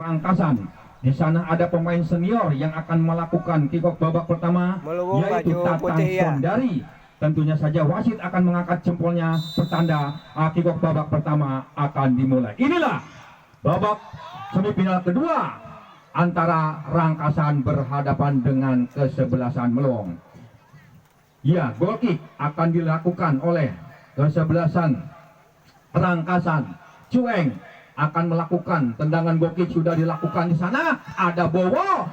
Rangkasan. Di sana ada pemain senior yang akan melakukan kick off babak pertama, yaitu Tatang Sondari. Tentunya saja wasit akan mengangkat jempolnya pertanda kick off babak pertama akan dimulai. Inilah babak semifinal kedua antara Rangkasan berhadapan dengan kesebelasan Melong. Ya, goal kick akan dilakukan oleh kesebelasan Rangkasan. Cueng akan melakukan tendangan goal kick, sudah dilakukan di sana. Ada Bowo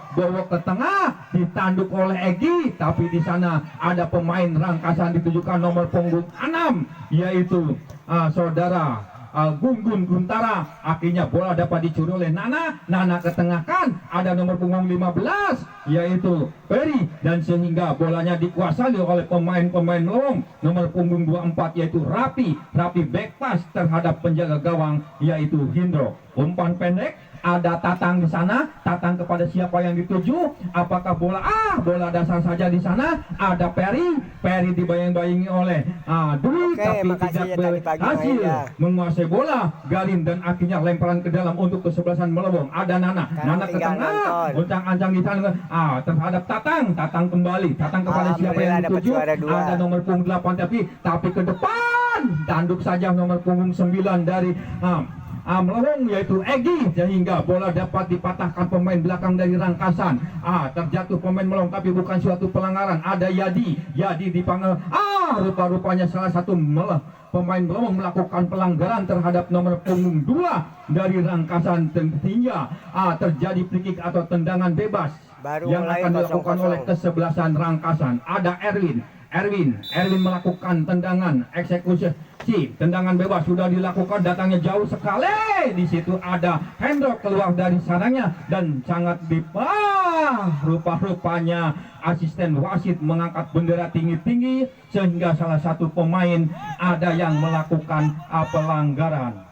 ke tengah, ditanduk oleh Egi, tapi di sana ada pemain Rangkasan ditujukan nomor punggung 6, yaitu saudara Gunggun Guntara. Akhirnya bola dapat dicuri oleh Nana ketengahkan, ada nomor punggung 15 yaitu Peri, dan sehingga bolanya dikuasai oleh pemain-pemain Melong nomor punggung 24 yaitu Rapi back pass terhadap penjaga gawang yaitu Hindro. Umpan pendek, ada Tatang di sana. Tatang kepada siapa yang dituju? Apakah bola dasar saja di sana? Ada Peri dibayang-bayangi oleh Dwi, tapi tidak berhasil menguasai bola. Galin dan akhirnya lemparan ke dalam untuk kesebelasan Melewong. Ada Nana ke tengah, uncang-ancang di sana terhadap Tatang kembali. Tatang kepada siapa yang dituju? Ada nomor punggung 8 tapi ke depan tanduk saja nomor punggung 9 dari Melewong yaitu Egi, sehingga bola dapat dipatahkan pemain belakang dari Rangkasan. Terjatuh pemain Melewong tapi bukan suatu pelanggaran. Ada Yadi dipanggil. Rupa-rupanya salah satu pemain Melewong melakukan pelanggaran terhadap nomor punggung 2 dari Rangkasan, sehingga terjadi free kick atau tendangan bebas yang akan dilakukan oleh kesebelasan Rangkasan. Ada Erwin melakukan tendangan eksekusi. Tendangan bebas sudah dilakukan, datangnya jauh sekali. Di situ ada Hendro keluar dari sananya dan sangat rupa-rupanya asisten wasit mengangkat bendera tinggi-tinggi sehingga salah satu pemain ada yang melakukan pelanggaran.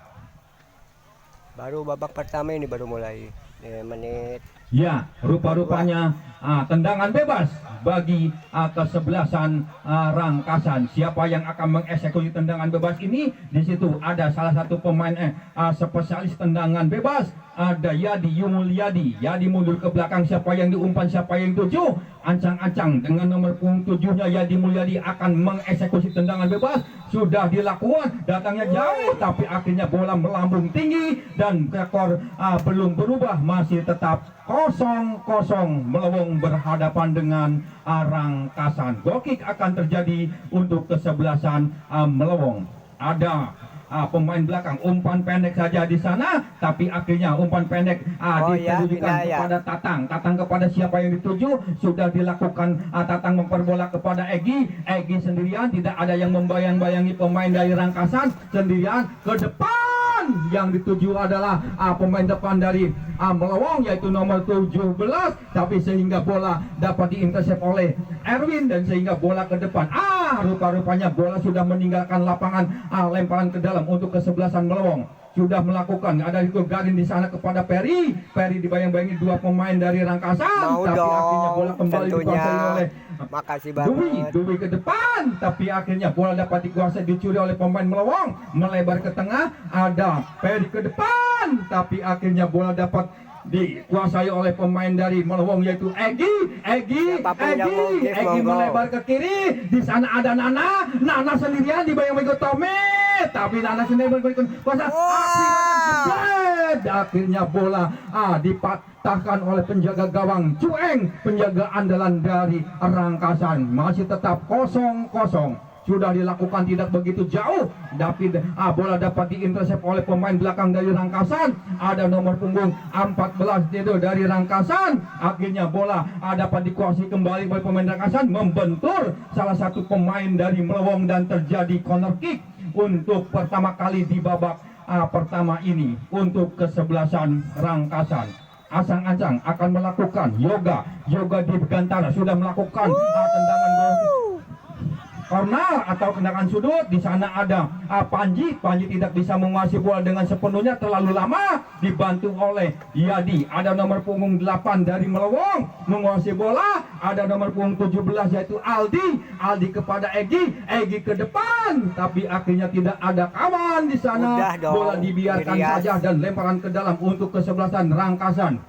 Baru babak pertama ini baru mulai menit. Ya, rupa-rupanya tendangan bebas bagi kesebelasan Rangkasan. Siapa yang akan mengeksekusi tendangan bebas ini? Di situ ada salah satu pemain spesialis tendangan bebas. Ada Yadi mundur ke belakang. Siapa yang diumpan, siapa yang tuju? Ancang-ancang dengan nomor punggung 7-nya Yadi Mulyadi akan mengeksekusi tendangan bebas. Sudah dilakukan, datangnya jauh tapi akhirnya bola melambung tinggi dan skor belum berubah, masih tetap 0-0. Melewong berhadapan dengan Rangkasan. Goal kick akan terjadi untuk kesebelasan Melewong. Ada pemain belakang, umpan pendek saja di sana, tapi akhirnya umpan pendek ditujukan kepada Tatang kepada siapa yang dituju? Sudah dilakukan. Tatang memperbola kepada Egi sendirian, tidak ada yang membayang-bayangi pemain dari Rangkasan, sendirian ke depan. Yang dituju adalah pemain depan dari Melewong yaitu nomor 17, tapi sehingga bola dapat diintersep oleh Erwin dan sehingga bola ke depan. Rupa-rupanya bola sudah meninggalkan lapangan, lemparan ke dalam untuk kesebelasan Melewong. Sudah melakukan, ada itu Garin di sana kepada Peri dibayang-bayangi dua pemain dari Rangkasan, tapi akhirnya bola kembali dikuasai oleh Dwi ke depan, tapi akhirnya bola dapat dikuasai, dicuri oleh pemain Melewong, melebar ke tengah. Ada Peri ke depan, tapi akhirnya bola dapat dikuasai oleh pemain dari Melewong yaitu Egi melebar ke kiri. Di sana ada Nana sendirian dibayang-bayang Tommy, tapi Nana sendiri berkuasa. Akhirnya bola dipatahkan oleh penjaga gawang Cueng, penjaga andalan dari Rangkasan. Masih tetap 0-0. Sudah dilakukan tidak begitu jauh, tapi bola dapat diintersep oleh pemain belakang dari Rangkasan. Ada nomor punggung 14 itu dari Rangkasan. Akhirnya bola dapat dikuasai kembali oleh pemain Rangkasan, membentur salah satu pemain dari Melewong dan terjadi corner kick untuk pertama kali di babak pertama ini untuk kesebelasan Rangkasan. Asang-ancang akan melakukan yoga di Gantara, sudah melakukan tendangan bola. corner atau tendangan sudut. Di sana ada Panji tidak bisa menguasai bola dengan sepenuhnya, terlalu lama, dibantu oleh Yadi. Ada nomor punggung 8 dari Melewong menguasai bola, ada nomor punggung 17 yaitu Aldi kepada Egi ke depan, tapi akhirnya tidak ada kawan di sana. Bola dibiarkan saja dan lemparan ke dalam untuk kesebelasan Rangkasan.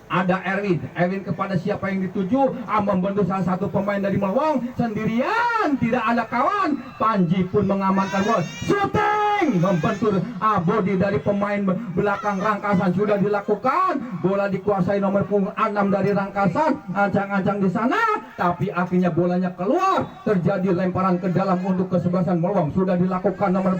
Ada Erwin kepada siapa yang dituju, membentuk salah satu pemain dari Melewong sendirian, tidak ada kawan. Panji pun mengamankan bola, shooting, membentur body dari pemain belakang Rangkasan sudah dilakukan. Bola dikuasai nomor punggung 6 dari Rangkasan, ancang-ancang di sana, tapi akhirnya bolanya keluar. Terjadi lemparan ke dalam untuk kesebelasan Melewong. Sudah dilakukan nomor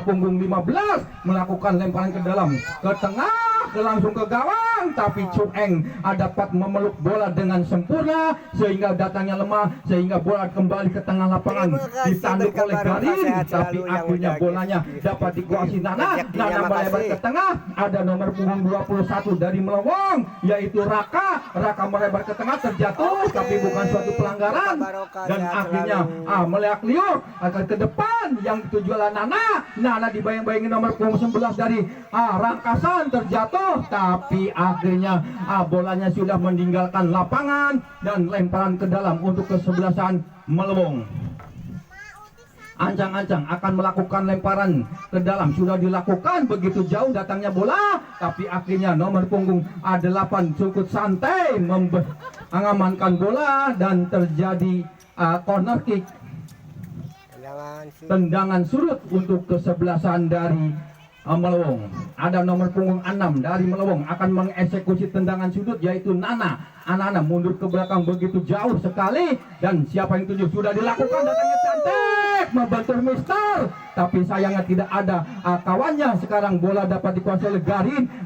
punggung 15 melakukan lemparan ke dalam, ke tengah, langsung ke gawang, tapi Chung Eng dapat memeluk bola dengan sempurna sehingga datangnya lemah, sehingga bola kembali ke tengah lapangan, ditanduk oleh Garin, tapi akhirnya bolanya dapat dikuasai Nana melebar ke tengah. Ada nomor punggung 21 dari Melewong yaitu Raka melebar ke tengah, terjatuh tapi bukan suatu pelanggaran, dan akhirnya meleak liur akan ke depan yang dituju oleh Nana dibayang-bayangi nomor punggung 11 dari Rangkasan, terjatuh tapi akhirnya bolanya sudah meninggalkan lapangan dan lemparan ke dalam untuk kesebelasan Melewong. Ancang-ancang akan melakukan lemparan ke dalam, sudah dilakukan, begitu jauh datangnya bola, tapi akhirnya nomor punggung 8 cukup santai mengamankan bola dan terjadi corner kick, tendangan surut untuk kesebelasan dari Melewong. Ada nomor punggung 6 dari Melewong akan mengeksekusi tendangan sudut yaitu Nana mundur ke belakang begitu jauh sekali, dan siapa yang tuju sudah dilakukan, datangnya cantik membantu Mister, tapi sayangnya tidak ada kawannya. Sekarang bola dapat dikuasai oleh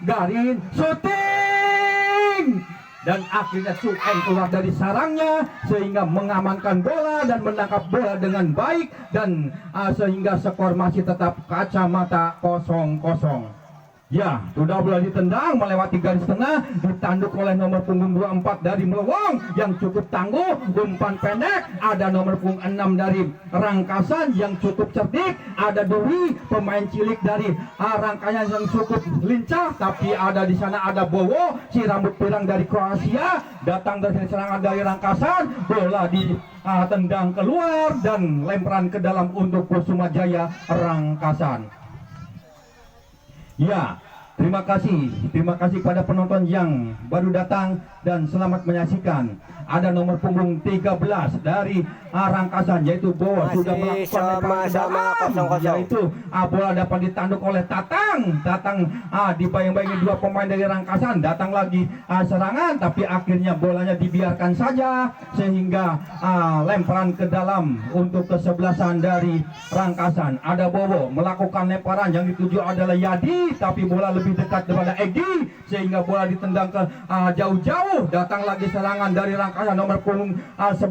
Garin shooting, dan akhirnya Chung Eng keluar dari sarangnya sehingga mengamankan bola dan menangkap bola dengan baik, dan sehingga skor masih tetap kacamata 0-0. Ya, sudah bola ditendang melewati garis tengah, ditanduk oleh nomor punggung 24 dari Melewong yang cukup tangguh, umpan pendek. Ada nomor punggung 6 dari Rangkasan yang cukup cerdik, ada Dewi pemain cilik dari Rangkasan yang cukup lincah, tapi ada di sana ada Bowo si rambut pirang dari Kroasia, datang dari serangan dari Rangkasan, bola ditendang keluar dan lemparan ke dalam untuk Kusuma Jaya Rangkasan. Ya, terima kasih pada penonton yang baru datang dan selamat menyaksikan. Ada nomor punggung 13 dari Rangkasan yaitu Bowo sudah melakukan lemparan, yaitu bola dapat ditanduk oleh Tatang dibayang-bayangi dua pemain dari Rangkasan, datang lagi serangan, tapi akhirnya bolanya dibiarkan saja sehingga lemparan ke dalam untuk kesebelasan dari Rangkasan. Ada Bowo melakukan lemparan, yang dituju adalah Yadi, tapi bola lebih dekat kepada Egi sehingga bola ditendang ke jauh-jauh. Datang lagi serangan dari Rangkasan nomor punggung 11.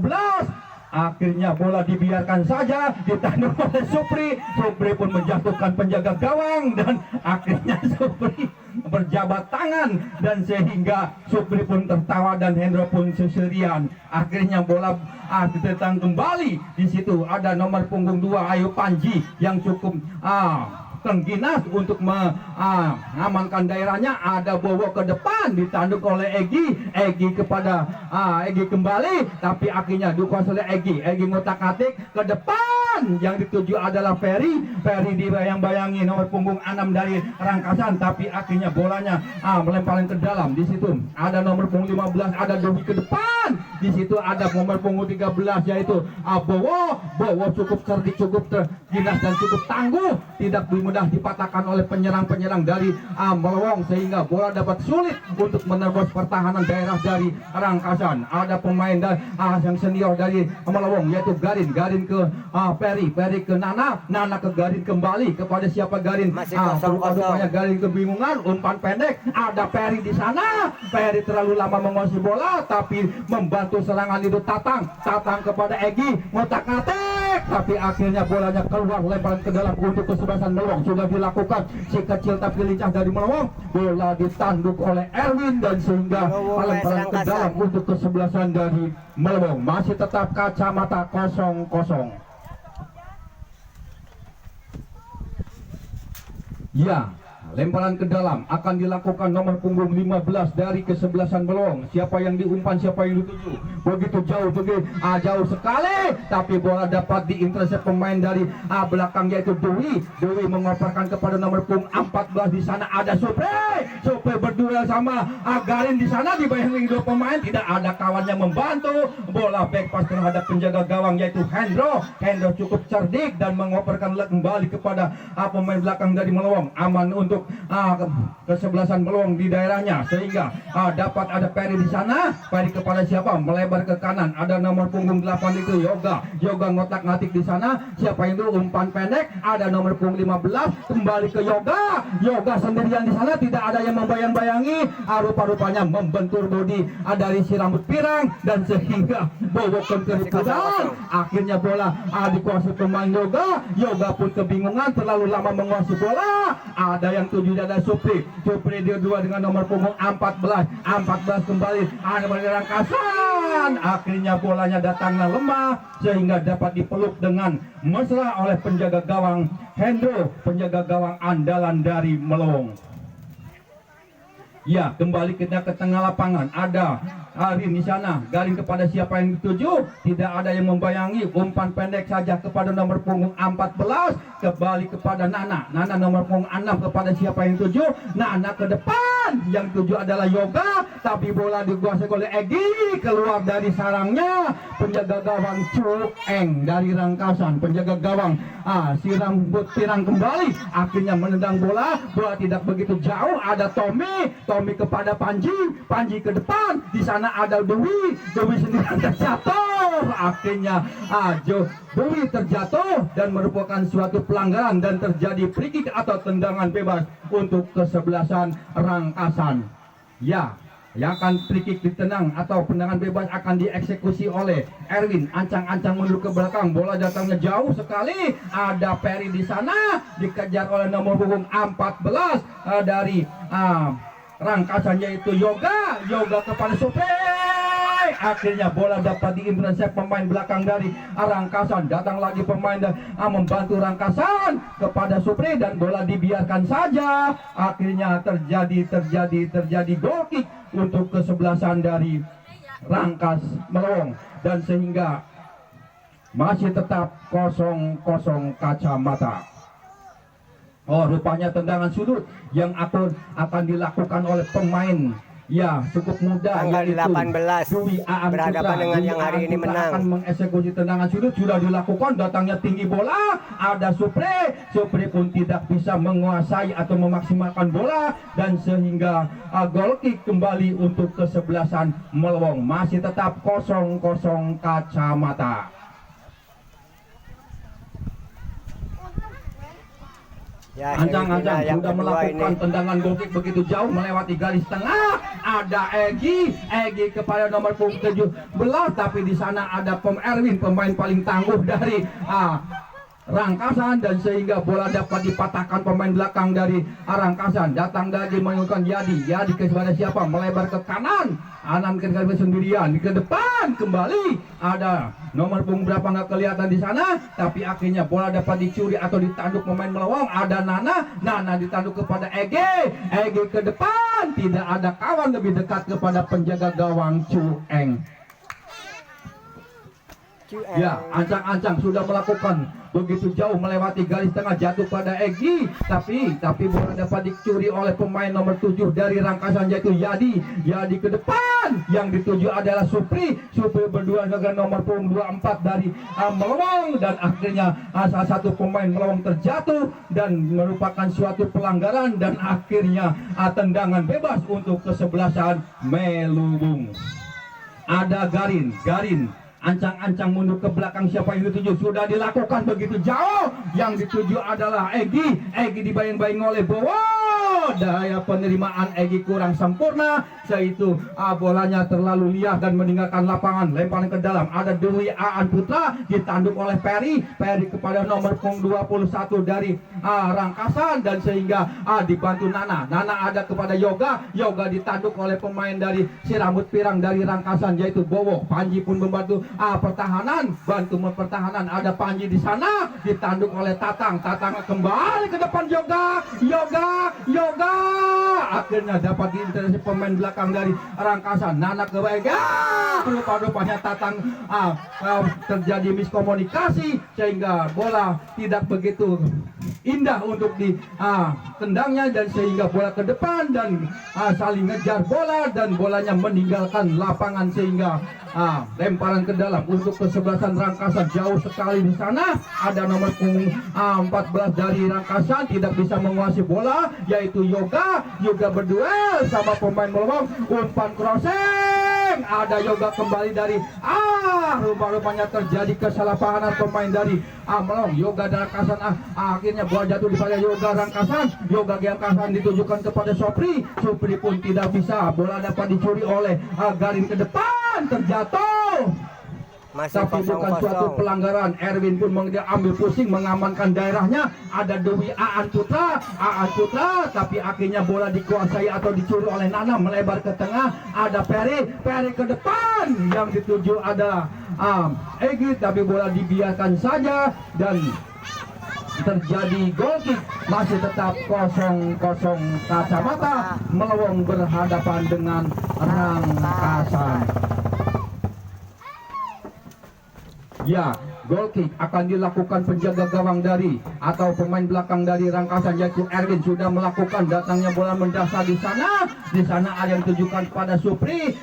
Akhirnya bola dibiarkan saja, ditanduk oleh Supri pun menjatuhkan penjaga gawang, dan akhirnya Supri berjabat tangan, dan sehingga Supri pun tertawa dan Hendro pun seserian. Akhirnya bola ditendang kembali. Di situ ada nomor punggung 2 Ayu Panji yang cukup tengginas untuk mengamankan daerahnya. Ada Bowo ke depan, ditanduk oleh Egi kepada Egi kembali, tapi akhirnya dikuasai oleh Egi ngotak-atik ke depan, yang dituju adalah Ferry dibayang-bayangi nomor punggung 6 dari Rangkasan, tapi akhirnya bolanya melemparan ke dalam. Di situ ada nomor punggung 15 ada Dewi ke depan, di situ ada nomor punggung 13 yaitu Bowo cukup cerdik, cukup terginas dan cukup tangguh, tidak mudah dipatahkan oleh penyerang dari Melewong, sehingga bola dapat sulit untuk menerobos pertahanan daerah dari Rangkasan. Ada pemain yang senior dari Melewong yaitu Garin ke Ferry ke Nana ke Garin kembali kepada siapa Garin, rupanya Garin kebingungan, umpan pendek, ada Ferry di sana. Ferry terlalu lama menguasai bola, tapi membantu serangan itu Tatang kepada Egi, ngotak-ngatik tapi akhirnya bolanya keluar, lemparan ke dalam untuk kesebelasan Melowong. Sudah dilakukan si kecil tapi lincah dari Melowong, bola ditanduk oleh Erwin dan sehingga lemparan ke dalam untuk kesebelasan dari Melowong. Masih tetap Kacamata 0-0. Ya, lemparan ke dalam akan dilakukan nomor punggung 15 dari kesebelasan Melowong. Siapa yang diumpan, siapa yang dituju. Begitu jauh, jauh sekali. Tapi bola dapat diintercept pemain dari belakang yaitu Dewi. Dewi mengoperkan kepada nomor punggung 14. Di sana ada Supri. Supri berduel sama Garin di sana. Dibayangin dua pemain, tidak ada kawannya membantu. Bola back pass terhadap penjaga gawang yaitu Hendro. Hendro cukup cerdik dan mengoperkan kembali kepada pemain belakang dari Melowong. Aman untuk kesebelasan Melowong di daerahnya sehingga dapat ada Peri di sana. Peri kepada siapa? Melebar ke kanan. Ada nomor punggung 8 itu Yoga. Yoga ngotak-ngatik di sana. Siapa itu? Umpan pendek. Ada nomor punggung 15 kembali ke Yoga. Yoga sendirian di sana, tidak ada yang membayang-bayangi. Rupa-rupanya membentur bodi dari si rambut pirang dan sehingga bobokan ke hitadan. Akhirnya bola dikuasai pemain Yoga. Yoga pun kebingungan, terlalu lama menguasai bola. Ada yang tujuh, ada Supri. Supri dia dua dengan nomor punggung 14. 14 kembali ada Rangkasan. Akhirnya bolanya datangnya lemah sehingga dapat dipeluk dengan mesra oleh penjaga gawang Hendro, penjaga gawang andalan dari Melowong. Ya, kembali kita ke tengah lapangan. Ada Arin di sana. Garing kepada siapa yang dituju? Tidak ada yang membayangi. Umpan pendek saja kepada nomor punggung 14. Kembali kepada Nana. Nana nomor punggung 6 kepada siapa yang dituju? Nana ke depan. Yang tuju adalah Yoga. Tapi bola dikuasai oleh Egi. Keluar dari sarangnya penjaga gawang Chu Eng dari Rangkasan. Penjaga gawang si rambut pirang kembali. Akhirnya menendang bola. Bola tidak begitu jauh. Ada Tommy. Tommy kepada Panji. Panji ke depan. Di sana ada Dewi. Dewi sendiri terjatuh. Akhirnya Dewi terjatuh dan merupakan suatu pelanggaran dan terjadi free kick atau tendangan bebas untuk kesebelasan Rangkasan. Ya, yang akan free kick ditendang atau tendangan bebas akan dieksekusi oleh Erwin. Ancang-ancang mundur ke belakang. Bola datangnya jauh sekali. Ada Peri di sana. Dikejar oleh nomor punggung 14 dari Rangkasan yaitu Yoga. Yoga kepada Supri. Akhirnya bola dapat diintercept pemain belakang dari Rangkasan. Datang lagi pemain membantu Rangkasan kepada Supri dan bola dibiarkan saja. Akhirnya terjadi goal kick untuk kesebelasan dari Rangkas Melowong dan sehingga masih tetap 0-0 Kacamata. Oh, rupanya tendangan sudut yang akan dilakukan oleh pemain cukup muda tanggal 18 Dwi Aan berhadapan dengan yang hari ini menang. Akan mengeksekusi tendangan sudut sudah dilakukan. Datangnya tinggi bola. Ada Supri. Supri pun tidak bisa menguasai atau memaksimalkan bola dan sehingga goal kick kembali untuk kesebelasan Melowong. Masih tetap 0-0 Kacamata. Ya, Ancang-ancang sudah melakukan tendangan goal kick begitu jauh melewati garis tengah. Ada Egi kepada nomor punggung 17, tapi di sana ada Erwin, pemain paling tangguh dari Rangkasan dan sehingga bola dapat dipatahkan pemain belakang dari Rangkasan. Datang lagi menggunakan Yadi kepada siapa? Melebar ke kanan. Anan ke sendirian ke depan kembali. Ada nomor punggung berapa nggak kelihatan di sana, tapi akhirnya bola dapat dicuri atau ditanduk pemain Melowong. Ada Nana ditanduk kepada Egi ke depan. Tidak ada kawan lebih dekat kepada penjaga gawang Chu Eng. Ya, ancang-ancang sudah melakukan begitu jauh melewati garis tengah, jatuh pada Egi, tapi bola dapat dicuri oleh pemain nomor 7 dari Rangkasan yaitu Yadi ke depan. Yang dituju adalah Supri berdua dengan nomor punggung 24 dari Melowong dan akhirnya salah satu pemain Melowong terjatuh dan merupakan suatu pelanggaran dan akhirnya tendangan bebas untuk kesebelasan Melowong. Ada Garin ancang-ancang mundur ke belakang. Siapa yang dituju? Sudah dilakukan begitu jauh. Yang dituju adalah Egi dibayang-bayang oleh Bowo. daya penerimaan Egi kurang sempurna, yaitu bolanya terlalu liar dan meninggalkan lapangan. Lemparan ke dalam, ada Dewi Aan Putra ditanduk oleh Peri kepada nomor punggung 21 dari Rangkasan, dan sehingga dibantu Nana ada kepada Yoga ditanduk oleh pemain dari si rambut pirang dari Rangkasan, yaitu Bowo. Panji pun membantu pertahanan, bantu pertahanan. Ada Panji di sana ditanduk oleh Tatang kembali ke depan. Yoga akhirnya dapat diintervensi pemain belakang dari Rangkasan. Nana ke Vega, rupa-rupanya Tatang terjadi miskomunikasi sehingga bola tidak begitu indah untuk ditendangnya, dan sehingga bola ke depan dan saling ngejar bola dan bolanya meninggalkan lapangan, sehingga lemparan ke dalam untuk kesebelasan Rangkasan. Jauh sekali di sana ada nomor punggung 14 dari Rangkasan, tidak bisa menguasai bola, yaitu Yoga berduel sama pemain Melawang. Umpan crossing, ada Yoga kembali dari rupa-rupanya terjadi kesalahpahaman pemain dari Melawang. Yoga dan Rangkasan akhirnya bola jatuh di pada Yoga Rangkasan ditujukan kepada Supri pun tidak bisa. Bola dapat dicuri oleh Garin ke depan, terjatuh. Tapi bukan suatu pelanggaran. Erwin pun ambil pusing mengamankan daerahnya. Ada Dewi Aan Putra, tapi akhirnya bola dikuasai atau dicuri oleh Nana, melebar ke tengah. Ada Peri ke depan, yang dituju adalah Egi, tapi bola dibiarkan saja dan terjadi gol kick. Masih tetap 0-0 Kacamata Melawang berhadapan dengan Rangkasan. Ya, gol kick akan dilakukan penjaga gawang dari atau pemain belakang dari Rangkasan, yaitu Erwin sudah melakukan. Datangnya bola mendasar di sana. Di sana ada yang ditujukan pada Supri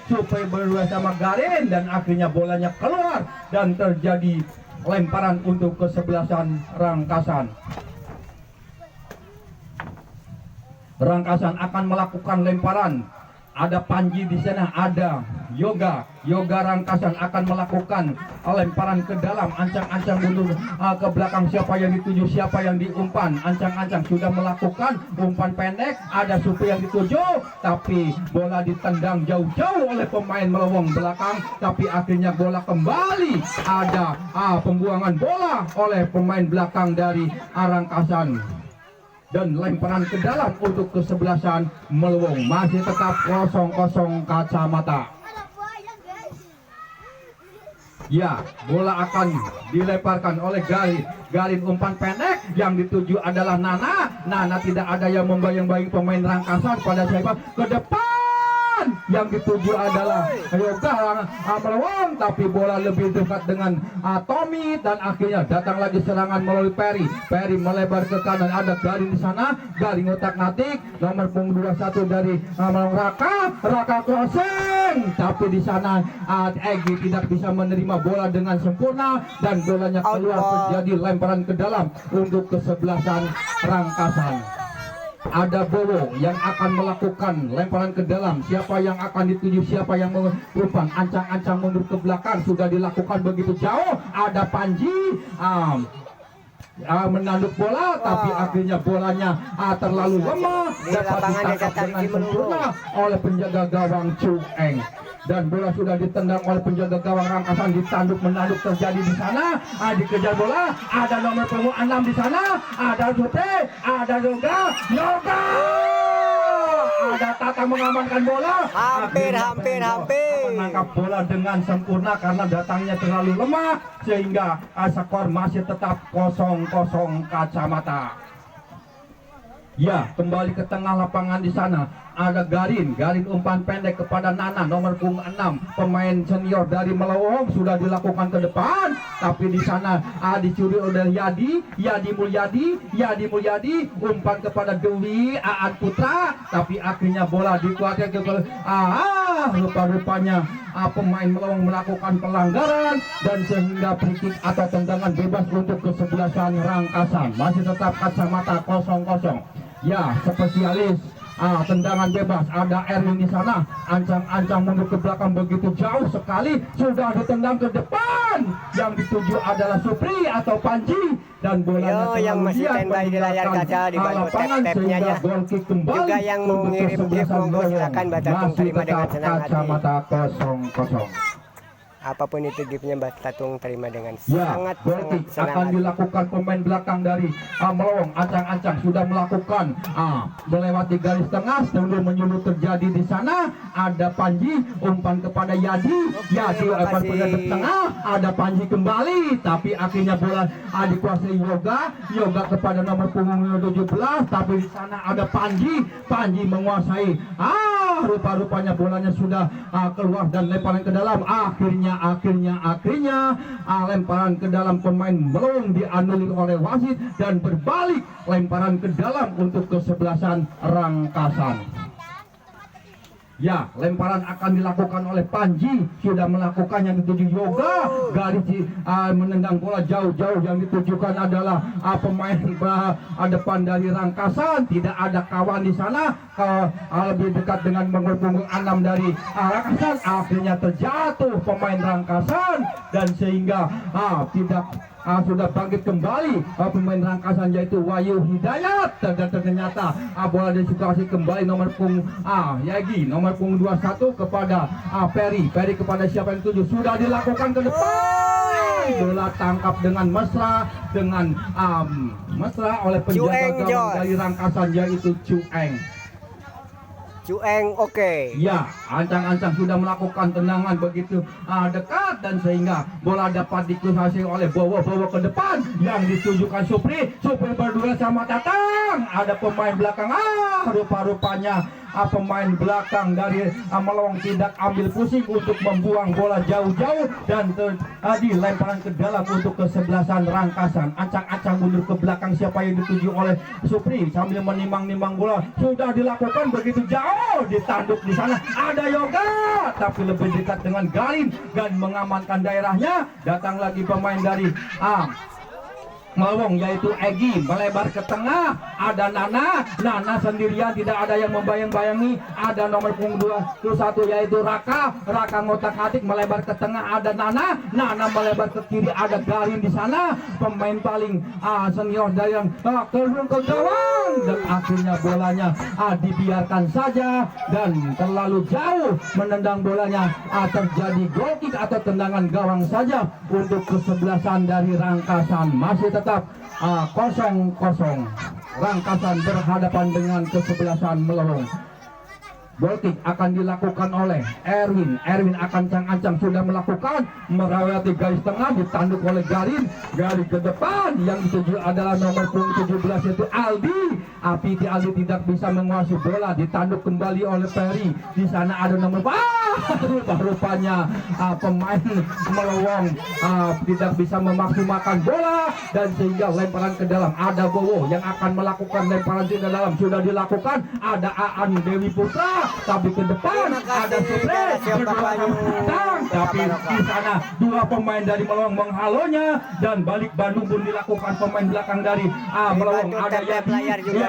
berdua sama Garin, dan akhirnya bolanya keluar dan terjadi lemparan untuk kesebelasan Rangkasan. Rangkasan akan melakukan lemparan. Ada Panji di sana, ada Yoga Rangkasan akan melakukan lemparan ke dalam, ancang-ancang mundur ke belakang. Siapa yang dituju, siapa yang diumpan. Ancang-ancang sudah melakukan umpan pendek, ada Supri yang dituju, tapi bola ditendang jauh-jauh oleh pemain Melawang belakang, tapi akhirnya bola kembali. Ada pembuangan bola oleh pemain belakang dari Rangkasan, dan lemparan ke dalam untuk kesebelasan Melawang. Masih tetap 0-0 Kacamata. Ya, bola akan dilemparkan oleh Garin umpan pendek, yang dituju adalah Nana tidak ada yang membayang-bayang pemain Rangkasan pada siapa ke depan. Yang dituju adalah Yoga Melawang, tapi bola lebih dekat dengan Tommy, dan akhirnya datang lagi serangan melalui Peri melebar ke kanan. Ada Garin di sana, Garin otak-atik nomor punggung 21 dari Melawang. Raka crossing, tapi di sana Egi tidak bisa menerima bola dengan sempurna dan bolanya keluar, terjadi lemparan ke dalam untuk kesebelasan Rangkasan. Ada Bowo yang akan melakukan lemparan ke dalam. Siapa yang akan dituju, siapa yang mengumpan. Ancang-ancang mundur ke belakang sudah dilakukan begitu jauh. Ada Panji menanduk bola, tapi akhirnya bolanya terlalu lemah, dapat ditangkap dengan sempurna oleh penjaga gawang Chu Eng. Dan bola sudah ditendang oleh penjaga gawang Rangkasan, menanduk terjadi di sana. Dikejar bola, ada nomor punggung 6 di sana, ada Supri, ada Yoga, ada Tata mengamankan bola. Hampir. Menangkap bola dengan sempurna karena datangnya terlalu lemah, sehingga skor masih tetap 0-0 Kacamata. Ya, kembali ke tengah lapangan di sana. Ada Garin umpan pendek kepada Nana nomor punggung 6, pemain senior dari Melawang, sudah dilakukan ke depan, tapi di sana dicuri oleh Yadi Mulyadi umpan kepada Dewi Aan Putra, tapi akhirnya bola dikuatkan ke rupa-rupanya pemain Melawang melakukan pelanggaran, dan sehingga free kick atau tendangan bebas untuk kesebelasan Rangkasan. Masih tetap Kacamata 0-0. Ya, spesialis tendangan bebas. Ada Erwin di sana, ancang-ancang mundur ke belakang begitu jauh sekali, sudah ditendang ke depan. Yang dituju adalah Supri atau Panji, dan bolanya yang masih terlalu standby di layar kaca dibantu lapangan tap-tapnya sehingga ya. goal kick kembali Juga yang mau untuk ngirim gift kesebelasan monggo Melowong. silakan Mbak Tatung Masih terima dengan tetap senang hati. kacamata 0-0. Apapun itu giftnya Mbak Tatung terima dengan Ya, sangat goal kick senang akan hati. dilakukan pemain belakang dari Melowong. Ancang-ancang sudah melakukan melewati garis tengah sebelum menyulut terjadi di sana. Ada Panji umpan kepada Yadi. Yadi terima umpan kasih. ke tengah. Ada Panji kembali, tapi akhirnya bola dikuasai Yoga kepada nomor punggung 17. Tapi di sana ada Panji menguasai. Rupa-rupanya bolanya sudah keluar dan lemparan ke dalam. Akhirnya lemparan ke dalam pemain Melowong dianulir oleh wasit dan berbalik lemparan ke dalam untuk kesebelasan Rangkasan. Ya, lemparan akan dilakukan oleh Panji, sudah melakukan yang dituju Yoga. Garis menendang bola jauh-jauh, yang ditujukan adalah pemain depan dari Rangkasan. Tidak ada kawan di sana, lebih dekat dengan punggung 6 dari Rangkasan. Akhirnya terjatuh pemain Rangkasan dan sehingga sudah bangkit kembali pemain Rangkasan yaitu Wahyu Hidayat, dan ternyata bola disituasi kembali nomor punggung Yagi, nomor punggung 21 kepada Ferry kepada siapa yang dituju, sudah dilakukan ke depan, bola tangkap dengan mesra oleh penjaga gawang dari Rangkasan yaitu Cueng oke. Ya, ancang-ancang sudah melakukan tendangan begitu dekat dan sehingga bola dapat dikuasai oleh Bowo ke depan yang ditujukan Supri berdua sama Tatang. Ada pemain belakang rupa-rupanya pemain belakang dari Melowong tidak ambil pusing untuk membuang bola jauh-jauh dan dilemparan ke dalam untuk kesebelasan Rangkasan. Ancang-ancang mundur ke belakang, siapa yang dituju oleh Supri sambil menimang-nimang bola, sudah dilakukan begitu jauh, ditanduk di sana ada Yoga tapi lebih dekat dengan Galin dan mengamankan daerahnya. Datang lagi pemain dari Melowong yaitu Egi melebar ke tengah, ada Nana sendirian, tidak ada yang membayang-bayangi. Ada nomor punggung 21 yaitu Raka ngotak-atik melebar ke tengah, ada Nana melebar ke kiri, ada Galin di sana, pemain paling senior dari yang ke gawang, dan akhirnya bolanya dibiarkan saja dan terlalu jauh menendang bolanya. Terjadi goal kick atau tendangan gawang saja untuk kesebelasan dari Rangkasan. Masih tetap 0-0. Rangkasan berhadapan dengan kesebelasan Melowong. Goal kick akan dilakukan oleh Erwin akan sudah melakukan merawati garis tengah, ditanduk oleh Galin ke depan, yang dituju adalah nomor punggung 17 yaitu Aldi. Aldi tidak bisa menguasai bola, ditanduk kembali oleh Ferry. Di sana ada nomor rupanya pemain Melowong tidak bisa memaksimalkan bola dan sehingga lemparan ke dalam. Ada Bowo yang akan melakukan lemparan ke dalam, sudah dilakukan. Ada Aan Dewi Putra tapi ke depan ada Supre tapi di sana dua pemain dari Melowong menghalonya dan balik Bandung pun dilakukan pemain belakang dari Melowong. Ada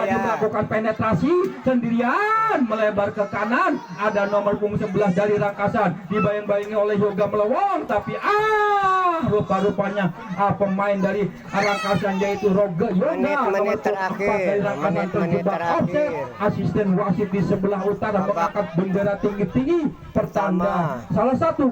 Yadi melakukan penetrasi sendirian melebar ke kanan, ada nomor punggung 11 dari Rangkasan dibayang-bayangi oleh Yoga Melowong tapi rupa-rupanya pemain dari Rangkasan yaitu Yoga menit terakhir dari Rangkasan terjebak offset. Asisten wasit di sebelah utara mengangkat bendera tinggi-tinggi pertanda salah satu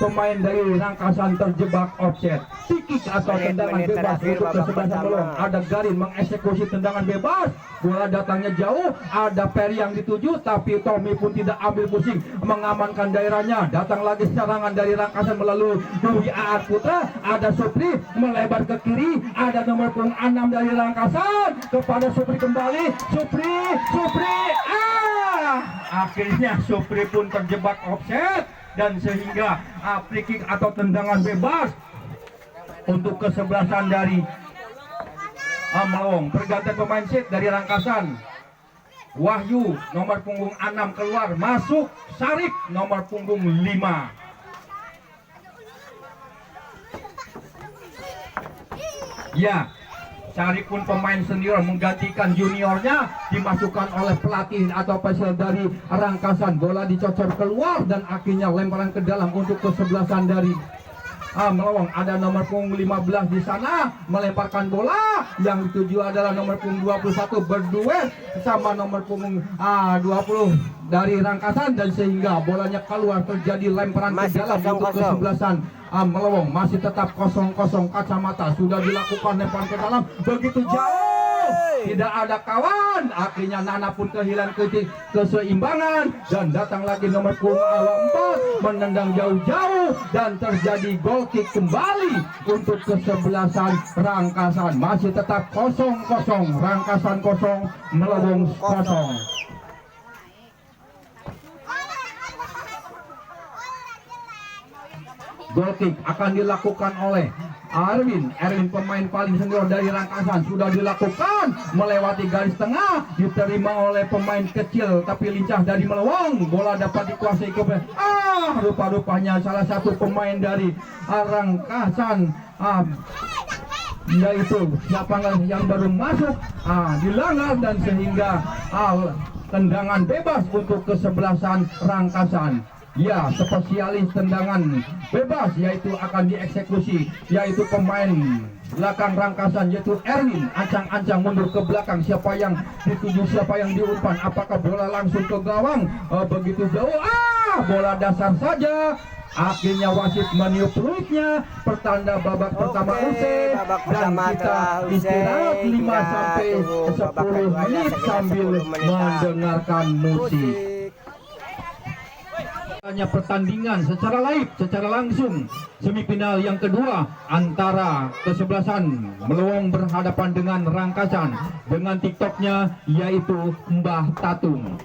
pemain dari Rangkasan terjebak offset. Tikik atau tendangan bebas untuk kesebelasan Melowong. Ada Garin mengeksekusi tendangan bebas, bola datangnya jauh, ada Ferry yang dituju tapi Tommy pun tidak ambil pusing mengamankan daerahnya. Datang lagi serangan dari Rangkasan melalui Dwi Aan Putra, ada Supri melebar ke kiri, ada nomor punggung 6 dari Rangkasan kepada Supri kembali, Supri akhirnya Supri pun terjebak offset dan sehingga free kick atau tendangan bebas untuk kesebelasan dari Melowong. Pergantian pemain set dari Rangkasan, Wahyu nomor punggung 6 keluar, masuk Sarip nomor punggung 5. Ya, Sarip pun pemain senior menggantikan juniornya, dimasukkan oleh pelatih atau official dari Rangkasan. Bola dicocor keluar dan akhirnya lemparan ke dalam untuk kesebelasan dari melawang. Ada nomor punggung 15 di sana melemparkan bola, yang dituju adalah nomor punggung 21 berduet sama nomor punggung 20 dari Rangkasan, dan sehingga bolanya keluar, terjadi lemparan ke dalam untuk kesebelasan melawang. Masih tetap 0-0. Kacamata sudah dilakukan lemparan ke dalam begitu jauh, tidak ada kawan. Akhirnya Nana pun kehilangan keseimbangan, dan datang lagi nomor punggung 4 menendang jauh-jauh, dan terjadi goal kick kembali untuk kesebelasan Rangkasan. Masih tetap 0-0. Rangkasan 0, melawang 0. Goal kick akan dilakukan oleh Erwin pemain paling senior dari Rangkasan. Sudah dilakukan melewati garis tengah, diterima oleh pemain kecil tapi lincah dari Melawang. Bola dapat dikuasai ke rupa-rupanya salah satu pemain dari Rangkasan, yaitu siapa yang baru masuk, dilanggar, dan sehingga tendangan bebas untuk kesebelasan Rangkasan. Ya, spesialis tendangan bebas yaitu akan dieksekusi, yaitu pemain belakang Rangkasan, yaitu Erwin. Ancang-ancang mundur ke belakang, siapa yang dituju, siapa yang diumpan, apakah bola langsung ke gawang begitu jauh, bola dasar saja. Akhirnya wasit meniup peluitnya, pertanda babak pertama usai, dan kita istirahat 5 sampai 10 menit sambil mendengarkan musik. Hanya pertandingan secara live, secara langsung semifinal yang kedua antara kesebelasan Melawang berhadapan dengan Rangkasan dengan TikToknya yaitu Mbah Tatung.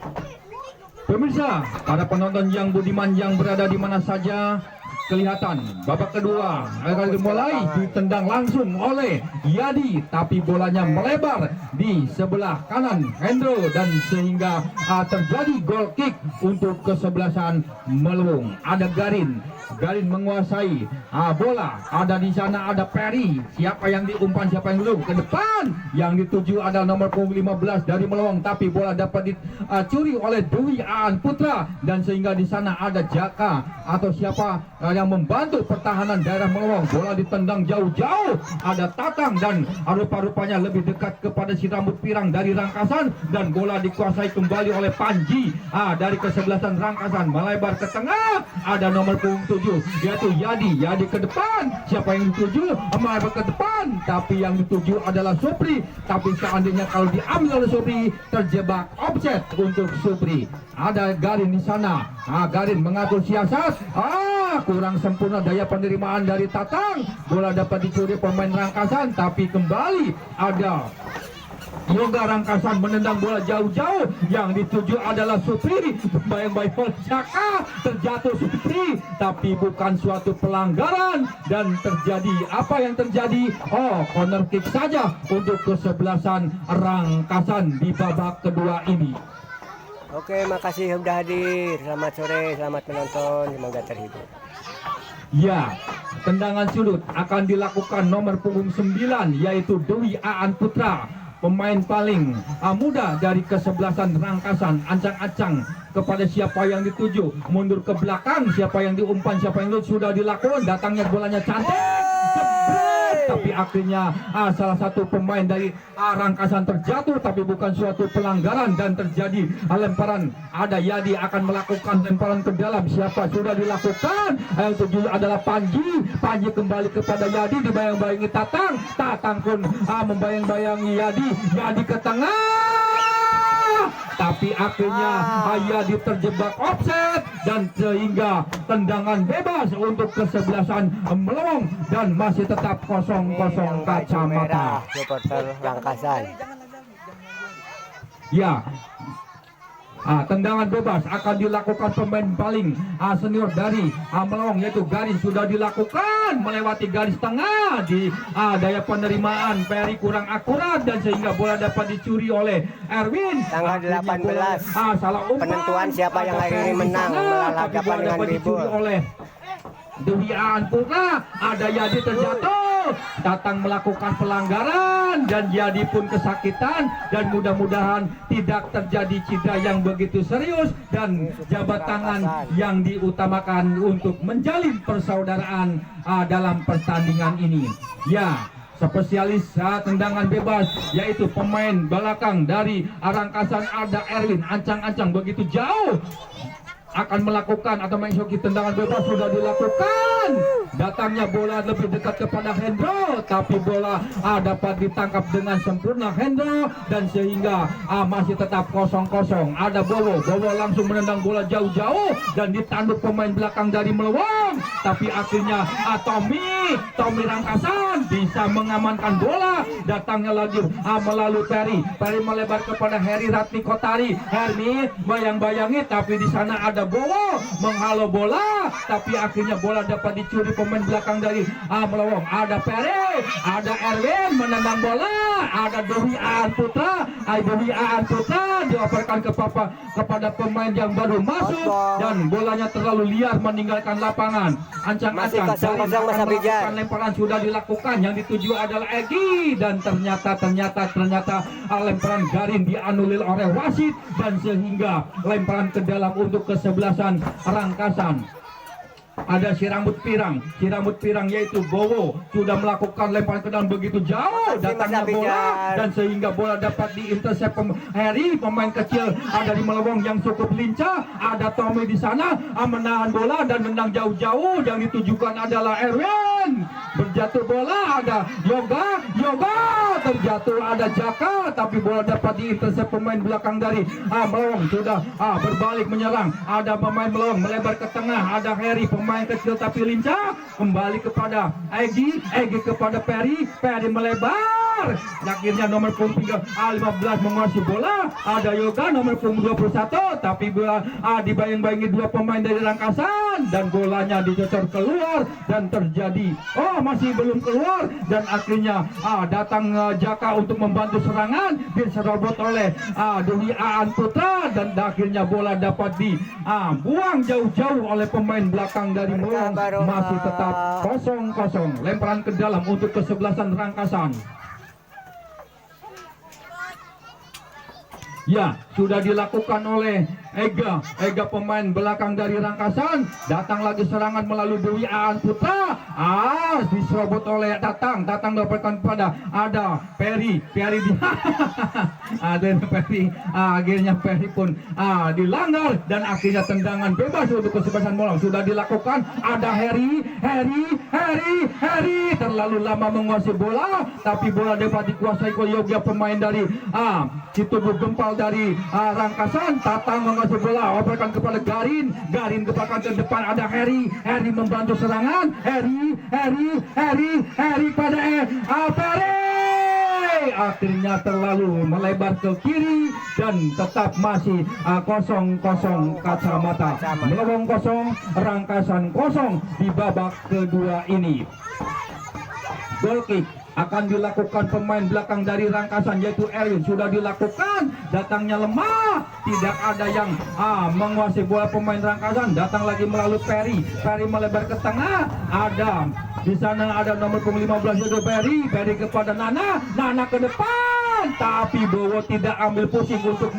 Pemirsa, para penonton yang budiman yang berada di mana saja, kelihatan babak kedua akan dimulai, ditendang langsung oleh Yadi, tapi bolanya melebar di sebelah kanan Hendro, dan sehingga terjadi goal kick untuk kesebelasan Melawang. Ada Garin menguasai bola, ada di sana ada Perry. Siapa yang diumpan, siapa yang dulu ke depan, yang dituju adalah nomor punggung 15 dari Melawang, tapi bola dapat dicuri oleh Dwi Aan Putra, dan sehingga di sana ada Jaka atau siapa yang membantu pertahanan daerah Melawang. Bola ditendang jauh-jauh, ada Tatang, dan rupa-rupanya lebih dekat kepada si rambut pirang dari Rangkasan, dan bola dikuasai kembali oleh Panji dari kesebelasan Rangkasan. Melebar ke tengah, ada nomor punggung 7 yaitu Yadi ke depan. Siapa yang dituju? Melebar ke depan, tapi yang dituju adalah Supri, tapi seandainya kalau diambil oleh Supri, terjebak offset untuk Supri. Ada Garin di sana. Garin mengatur siasat. Kurang sempurna daya penerimaan dari Tatang. Bola dapat dicuri pemain Rangkasan, tapi kembali ada Yoga Rangkasan menendang bola jauh-jauh, yang dituju adalah Supri. Bayang-bayang Jaka, terjatuh Supri, tapi bukan suatu pelanggaran, dan terjadi apa yang terjadi? Corner kick saja untuk kesebelasan Rangkasan di babak kedua ini. Oke, makasih sudah hadir. Selamat sore, selamat menonton, semoga terhibur. Ya, tendangan sudut akan dilakukan nomor punggung 9 yaitu Dwi Aan Putra, pemain paling muda dari kesebelasan Rangkasan. Ancang-ancang kepada siapa yang dituju, mundur ke belakang, siapa yang diumpan, siapa yang sudah dilakukan, datangnya bolanya cantik, tapi akhirnya salah satu pemain dari Rangkasan terjatuh, tapi bukan suatu pelanggaran, dan terjadi lemparan. Ada Yadi akan melakukan lemparan ke dalam, siapa sudah dilakukan, yang tujuh adalah Panji kembali kepada Yadi, dibayang-bayangi Tatang pun membayang-bayangi Yadi ke tengah, tapi akhirnya Yadi terjebak offset, dan sehingga tendangan bebas untuk kesebelasan Melawang, dan masih tetap 0-0 Kacamata. Supporter Rangkasan. Ya, tendangan bebas akan dilakukan pemain paling senior dari Melawang yaitu Garin. Sudah dilakukan melewati garis tengah, di daya penerimaan Perry kurang akurat, dan sehingga bola dapat dicuri oleh Erwin. Tanggal 18 salah umpan, penentuan siapa yang hari ini menang melaga pertandingan dicuri oleh Dewi Aan Putra, ada Yadi terjatuh, datang melakukan pelanggaran dan Yadi pun kesakitan, dan mudah-mudahan tidak terjadi cedera yang begitu serius dan jabat tangan yang diutamakan untuk menjalin persaudaraan dalam pertandingan ini. Ya, spesialis tendangan bebas yaitu pemain belakang dari Rangkasan ada Erwin ancang-ancang begitu jauh akan melakukan atau mengikuti tendangan bebas sudah dilakukan. Datangnya bola lebih dekat kepada Hendro, tapi bola dapat ditangkap dengan sempurna Hendro, dan sehingga masih tetap 0-0. Ada Bowo langsung menendang bola jauh-jauh dan ditanduk pemain belakang dari Melewong, tapi akhirnya Tommy Rangkasan bisa mengamankan bola. Datangnya lagi melalui Perry melebar kepada Heri Ratni Kotari. Heri bayang-bayangi, tapi di sana ada Bowo menghalau bola, tapi akhirnya bola dapat dicuri pemain belakang dari Melewong. Ada Perry, ada Erwin menendang bola, ada Dewi Aan Putra dioperkan kepada pemain yang baru masuk, dan bolanya terlalu liar meninggalkan lapangan. Ancang-ancang dari melakukan lemparan sudah dilakukan, yang dituju adalah Egi, dan ternyata lemparan Garin dianulir oleh wasit, dan sehingga lemparan ke dalam untuk kesebelasan Rangkasan. Ada si rambut pirang yaitu Bowo sudah melakukan lemparan ke dalam begitu jauh, datangnya bola, dan sehingga bola dapat diintersep Heri, pemain kecil ada di Melewong yang cukup lincah. Ada Tommy di sana menahan bola dan menang jauh-jauh, yang ditujukan adalah Erwin. Berjatuh bola, ada Yoga terjatuh, ada Jaka, tapi bola dapat diintersep pemain belakang dari Melewong. Sudah berbalik menyerang, ada pemain Melewong melebar ke tengah, ada Heri pemain kecil tapi lincah, kembali kepada Egi kepada Perry melebar, akhirnya nomor punggung 15 menguasai bola. Ada Yoga nomor punggung 21, tapi bola dibayang-bayangi dua pemain dari Rangkasan, dan bolanya dicocor keluar, dan terjadi masih belum keluar, dan akhirnya datang Jaka untuk membantu serangan, diserobot oleh Dewi Aan Putra, dan akhirnya bola dapat dibuang jauh-jauh oleh pemain belakang dari Melewong. Masih tetap 0-0. Lemparan ke dalam untuk kesebelasan Rangkasan. Ya, sudah dilakukan oleh Ega pemain belakang dari Rangkasan. Datang lagi serangan melalui Dewi Aan Putra. Diserobot oleh Tatang dapatkan pada ada Perry di ada Perry. Akhirnya Perry pun dilanggar, dan akhirnya tendangan bebas untuk kesebelasan Melewong sudah dilakukan. Ada Heri terlalu lama menguasai bola, tapi bola dapat dikuasai oleh Yoga pemain dari Citubuh Gempal dari Rangkasan. Tatang menguasai bola, operkan kepada Garin kepakan ke depan, ada Heri membantu serangan. Heri pada Perry, akhirnya terlalu melebar ke kiri, dan tetap masih 0-0 kacamata. Melewong 0, Rangkasan 0 di babak kedua ini. Goal kick akan dilakukan pemain belakang dari Rangkasan yaitu Erwin. Sudah dilakukan, datangnya lemah, tidak ada yang menguasai bola pemain Rangkasan. Datang lagi melalui Perry melebar ke tengah, ada di sana ada nomor punggung 15 yaitu Perry kepada Nana ke depan, tapi Bowo tidak ambil pusing untuk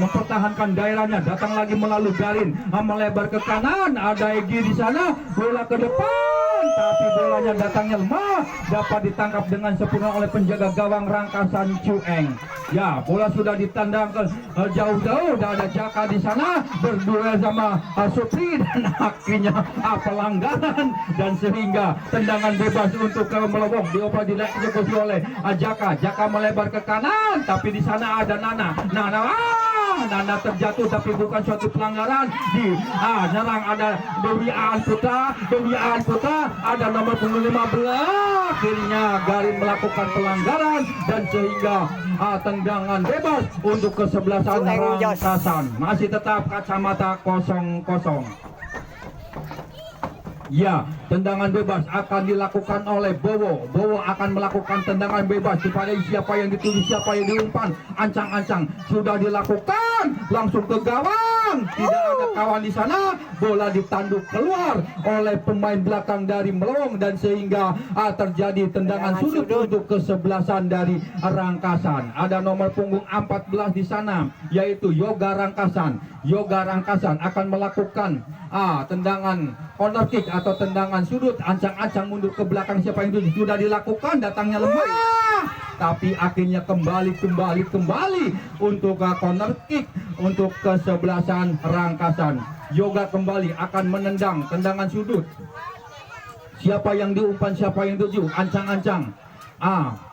mempertahankan daerahnya. Datang lagi melalui Garin melebar ke kanan, ada Egi di sana, bola ke depan, tapi bolanya datangnya lemah, dapat ditangkap dengan sempurna oleh penjaga gawang Rangkasan Cueng. Ya, bola sudah ditendang ke jauh-jauh, dan ada Jaka di sana berduel sama Supri, dan akhirnya pelanggaran, dan sehingga tendangan bebas untuk Melewong dioper dieksekusi oleh Jaka melebar ke kanan, tapi di sana ada Nana terjatuh, tapi bukan suatu pelanggaran. Nyerang ada Dewi Aan Putra, ada nomor punggung 15. Akhirnya Garin melakukan pelanggaran, dan sehingga tendangan bebas untuk kesebelasan Rangkasan. Masih tetap kacamata 0-0. Ya, tendangan bebas akan dilakukan oleh Bowo akan melakukan tendangan bebas kepada siapa yang dituju, siapa yang diumpan. Ancang-ancang sudah dilakukan, langsung ke gawang. Tidak ada kawan di sana. Bola ditanduk keluar oleh pemain belakang dari Melowong dan sehingga terjadi tendangan sudut untuk kesebelasan dari Rangkasan. Ada nomor punggung 14 di sana yaitu Yoga Rangkasan. Yoga Rangkasan akan melakukan tendangan corner kick atau tendangan sudut, ancang-ancang mundur ke belakang. Siapa yang itu sudah dilakukan, datangnya lemah, tapi akhirnya kembali untuk corner kick untuk kesebelasan Rangkasan. Yoga kembali akan menendang tendangan sudut. Siapa yang diumpan, siapa yang tuju, ancang-ancang.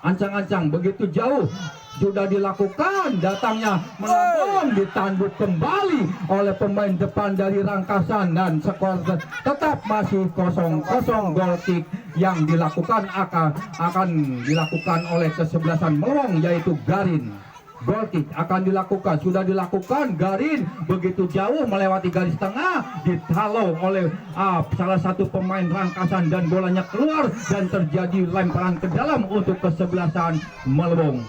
Ancang-ancang begitu jauh sudah dilakukan, datangnya melambung, ditanduk kembali oleh pemain depan dari Rangkasan dan skor tetap masih 0-0. Gol kick yang dilakukan akan dilakukan oleh kesebelasan Melowong yaitu Garin. Gol kick akan dilakukan, sudah dilakukan. Garin begitu jauh melewati garis tengah, dithalau oleh salah satu pemain Rangkasan dan bolanya keluar dan terjadi lemparan ke dalam untuk kesebelasan Melowong.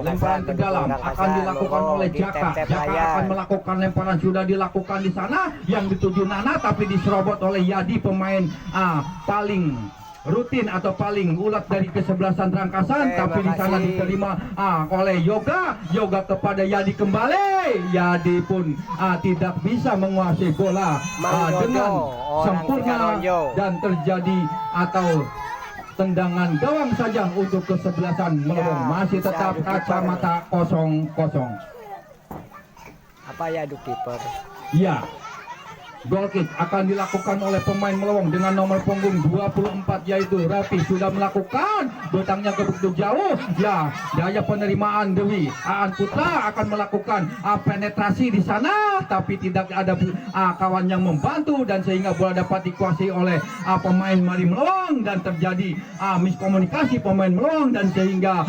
Lemparan ke dalam akan dilakukan oleh Jaka. Jaka akan melakukan lemparan, sudah dilakukan di sana yang dituju Nana, tapi diserobot oleh Yadi, pemain paling rutin atau paling ulat dari kesebelasan Rangkasan. Tapi di sana diterima oleh Yoga. Yoga kepada Yadi kembali. Yadi pun tidak bisa menguasai bola dengan sempurna dan terjadi atau tendangan gawang saja untuk kesebelasan Melowong. Masih tetap kacamata 0-0. Apa ya, adu kiper? Ya. Goal kick akan dilakukan oleh pemain Melowong dengan nomor punggung 24 yaitu Rafi. Sudah melakukan, datangnya ke begitu jauh. Ya, daya penerimaan Dewi Aan Putra akan melakukan penetrasi di sana, tapi tidak ada kawan yang membantu dan sehingga bola dapat dikuasai oleh pemain Mari Melowong dan terjadi miskomunikasi pemain Melowong dan sehingga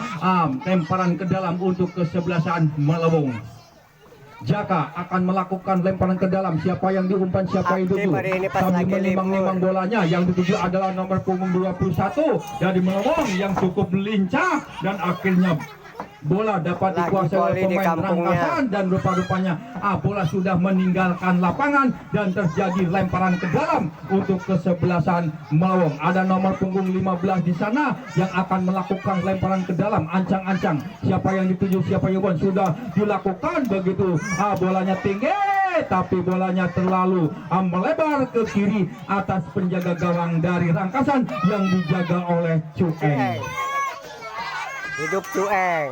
lemparan ke dalam untuk kesebelasan Melowong. Jaka akan melakukan lemparan ke dalam. Siapa yang diumpan, siapa yang dituju. Sambil menimang-nimang bolanya. Yang dituju adalah nomor punggung 21 dari Melowong yang cukup lincah dan akhirnya bola dapat dikuasai oleh pemain Rangkasan dan rupa-rupanya bola sudah meninggalkan lapangan dan terjadi lemparan ke dalam untuk kesebelasan Melowong. Ada nomor punggung 15 di sana yang akan melakukan lemparan ke dalam, ancang-ancang. Siapa yang dituju, siapa yang sudah dilakukan begitu. Bolanya tinggi, tapi bolanya terlalu melebar ke kiri atas penjaga gawang dari Rangkasan yang dijaga oleh Cueng. Hidup Cueng.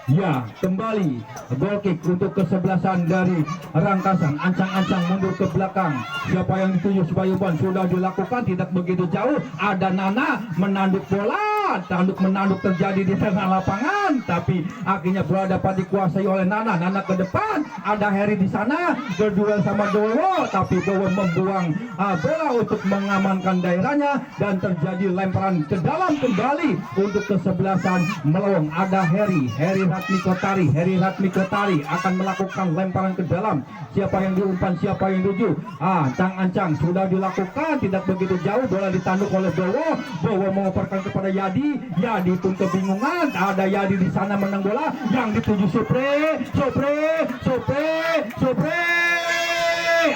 Ya, kembali goal kick untuk kesebelasan dari Rangkasan. Ancang-ancang mundur ke belakang. Siapa yang dituju Subayuban sudah dilakukan, tidak begitu jauh. Ada Nana menanduk bola. Tanduk menanduk terjadi di tengah lapangan, tapi akhirnya bola dapat dikuasai oleh Nana. Nana ke depan, ada Heri di sana berduel sama Dowo, tapi Dowo membuang bola untuk mengamankan daerahnya dan terjadi lemparan ke dalam kembali untuk kesebelasan Melowong. Ada Heri Ratmi Kotari akan melakukan lemparan ke dalam. Siapa yang diumpan, siapa yang tuju. Ancang-ancang sudah dilakukan, tidak begitu jauh. Bola ditanduk oleh Dowo. Dowo mengoperkan kepada Yadi. Yadi pun kebingungan. Ada Yadi di sana menang bola. Yang dituju Supre.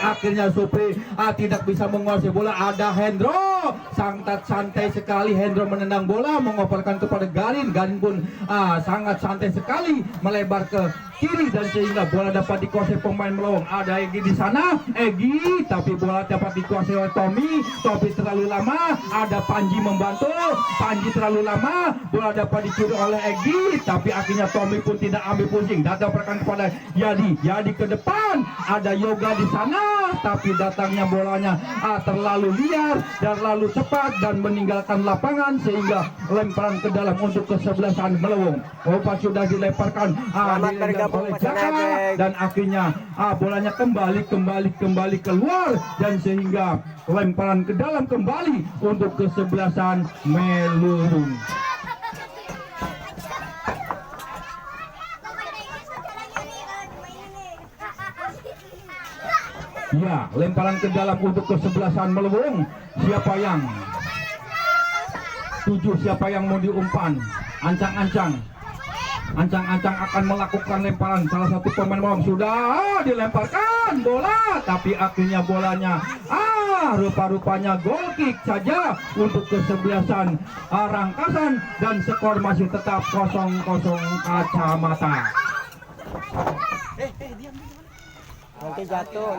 Akhirnya Supri tidak bisa menguasai bola. Ada Hendro, santai sekali Hendro menendang bola, mengoperkan kepada Garin. Garin pun sangat santai sekali melebar ke kiri dan sehingga bola dapat dikuasai pemain Melowong. Ada Egi di sana, tapi bola dapat dikuasai oleh Tommy terlalu lama. Ada Panji membantu, Panji terlalu lama, bola dapat dicuri oleh Egi, tapi akhirnya Tommy pun tidak ambil pusing. Datangkan kepada Yadi ke depan. Ada Yoga di sana, tapi datangnya bolanya terlalu liar dan terlalu cepat dan meninggalkan lapangan sehingga lemparan ke dalam untuk kesebelasan Melowong. Bola sudah dilemparkan oleh Jaka dan akhirnya bolanya kembali keluar dan sehingga lemparan ke dalam kembali untuk kesebelasan Melowong. Ya, lemparan ke dalam untuk kesebelasan Melowong. Siapa yang tuju, siapa yang mau diumpan? Ancang-ancang akan melakukan lemparan. Salah satu pemain Melawang sudah dilemparkan bola, tapi akhirnya bolanya rupa-rupanya goal kick saja untuk kesebelasan Rangkasan, dan skor masih tetap 0-0 Kacamata. Nanti jatuh.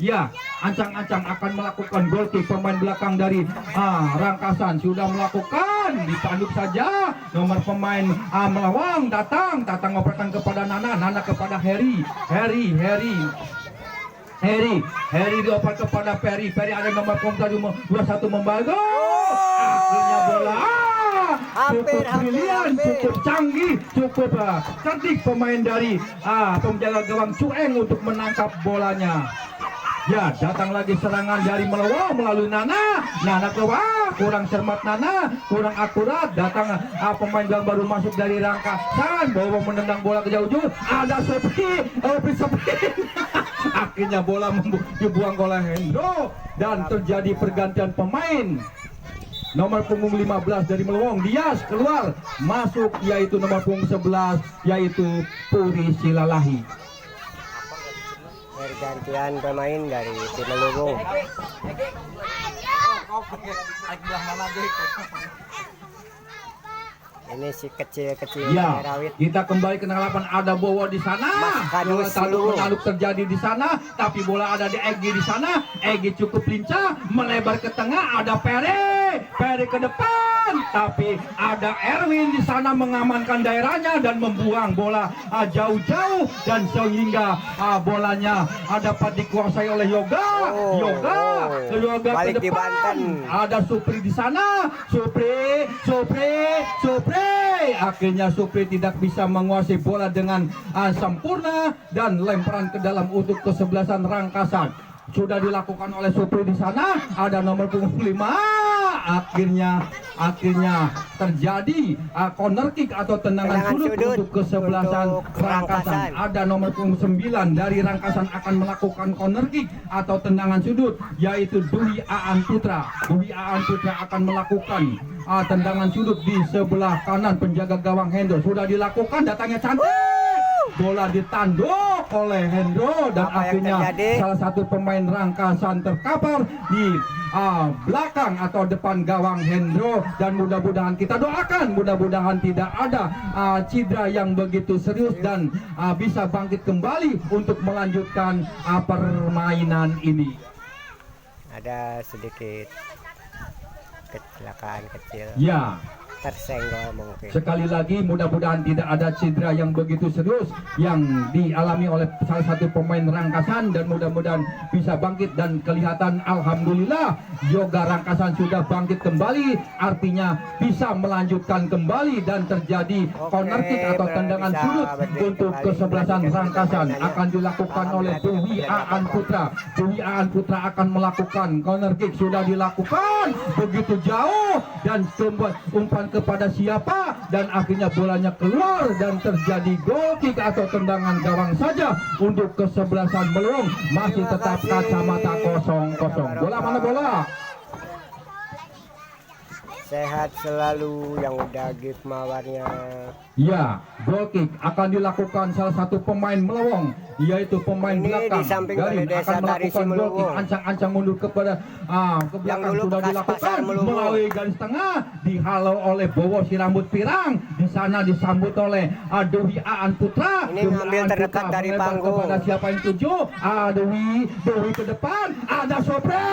Ya, ancang-ancang akan melakukan goal kick. Pemain belakang dari Rangkasan sudah melakukan, ditanduk saja. Nomor pemain Melawang datang operkan kepada Nana kepada Harry dioper kepada Ferry ada nomor punggung 21 membago. Akhirnya bola cukup brilian, cukup canggih, cukup cerdik pemain dari penjaga gawang Cueng untuk menangkap bolanya. Ya, datang lagi serangan dari Melawang melalui Nana ke bawah, kurang cermat Nana, kurang akurat. Datang pemain yang baru masuk dari Rangkasan, bawa menendang bola ke jauh-jauh. Ada Sepi. Akhirnya bola dibuang oleh Hendro dan terjadi pergantian pemain. Nomor punggung 15 dari Melawang, Dias keluar, masuk yaitu nomor punggung 11 yaitu Puri Silalahi. Pergantian pemain dari tim Melawang. Ini si kecil-kecil Ya, rawit. kita kembali ke halapan, ada Bowo di sana. Bola tanduk terjadi di sana, tapi bola ada di Egi di sana. Egi cukup lincah, melebar ke tengah, ada Pere ke depan, tapi ada Erwin di sana mengamankan daerahnya dan membuang bola jauh-jauh, dan sehingga bolanya dapat dikuasai oleh Yoga. Yoga balik ke di Banten. depan. Ada Supri di sana. Supri. Akhirnya Supri tidak bisa menguasai bola dengan sempurna dan lemparan ke dalam untuk kesebelasan Rangkasan. Sudah dilakukan oleh Supri di sana. Ada nomor punggung 5. Akhirnya terjadi corner kick atau tendangan sudut untuk kesebelasan Rangkasan. Ada nomor punggung 9 dari Rangkasan akan melakukan corner kick atau tendangan sudut, yaitu Dwi Aan Putra. Dwi Aan Putra akan melakukan tendangan sudut di sebelah kanan penjaga gawang Hendro. Sudah dilakukan, datangnya cantik. Bola ditanduk oleh Hendro dan akhirnya salah satu pemain Rangkasan terkapar di belakang atau depan gawang Hendro, dan mudah-mudahan kita doakan mudah-mudahan tidak ada cedera yang begitu serius dan bisa bangkit kembali untuk melanjutkan permainan ini. Ada sedikit kecelakaan kecil. Ya, Tersenggol mungkin. sekali lagi mudah-mudahan tidak ada cedera yang begitu serius yang dialami oleh salah satu pemain Rangkasan, dan mudah-mudahan bisa bangkit. Dan kelihatan alhamdulillah Yoga Rangkasan sudah bangkit kembali, artinya bisa melanjutkan kembali dan terjadi corner kick atau tendangan sudut untuk kesebelasan Rangkasan akan dilakukan oleh Dwi Aan Putra. Dwi Aan Putra akan melakukan corner kick, sudah dilakukan begitu jauh dan umpan kepada siapa, dan akhirnya bolanya keluar dan terjadi goal kick atau tendangan gawang saja untuk kesebelasan Melawang. Masih tetap Kacamata 0-0. Bola mana bola? Sehat selalu yang udah give mawarnya. Ya, goal kick akan dilakukan salah satu pemain Melawang, yaitu pemain Ini belakang. di samping Garin Balai Desa akan melakukan Tarisi goal kick, Melawang. ancang-ancang mundur kepada ke belakang, dulu sudah bekas dilakukan pasar Melawang. melalui garis tengah, dihalau oleh Bowo si rambut pirang. Di sana disambut oleh Dwi Aan Putra. Ini Dwi ngambil Aan terdekat Putra dari melebar panggung. kepada siapa yang tuju? Dwi ke depan. Ada Sopre.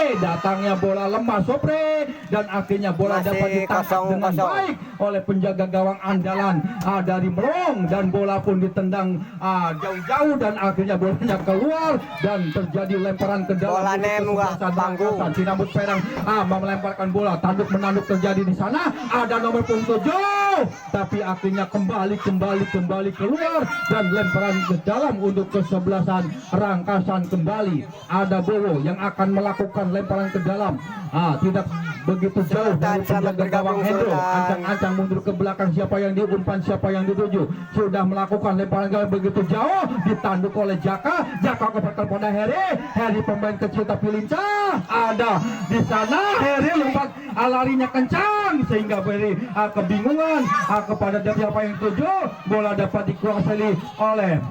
Datangnya bola lemah Sopre, dan akhirnya bola Masih dapat ditangkap dengan 0-0. baik oleh penjaga gawang andalan dari Melawang, dan bola pun ditendang jauh-jauh dan akhirnya bolanya keluar dan terjadi lemparan ke dalam Bola nembak panggung. Si rambut perang melemparkan bola, tanduk menanduk terjadi di sana. Ada nomor punggung 7, tapi akhirnya kembali keluar dan lemparan ke dalam untuk kesebelasan Rangkasan kembali. Ada Bowo yang akan melakukan lemparan ke dalam, tidak begitu jauh dari penjaga gawang Hendro. Ancang-ancang pantang mundur ke belakang. Siapa yang diumpan, siapa yang dituju. Sudah melakukan lemparan gawang begitu jauh, ditanduk oleh Jaka. Jaka kepada Heri. Heri pemain kecil tapi lincah. Ada di sana Heri lompat, larinya kencang sehingga Heri kebingungan kepada siapa yang dituju. Bola dapat dikuasai oleh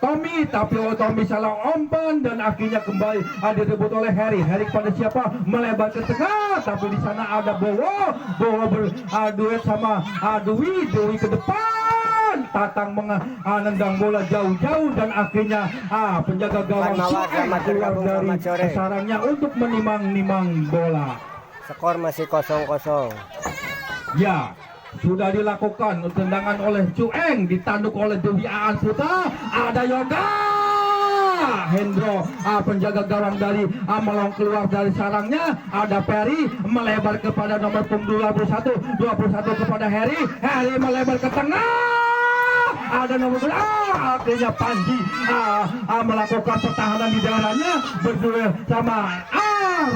Tommy, tapi Tommy salah umpan dan akhirnya kembali direbut oleh Heri. Heri kepada siapa? Melebar ke tengah, tapi di sana ada Bowo. Bowo berduet sama Dwi. Dwi ke depan. Tatang menendang bola jauh-jauh dan akhirnya penjaga gawang keluar dari sarangnya untuk menimang-nimang bola. Skor masih 0-0. Ya, sudah dilakukan tendangan oleh Cueng, ditanduk oleh Dewi Aan Putra. Ada Yoga Hendro, penjaga gawang dari Melong keluar dari sarangnya. Ada Peri melebar kepada nomor punggung 21 kepada Heri. Heri melebar ke tengah. Ada nomor akhirnya Panji melakukan pertahanan di daerahnya, berduel sama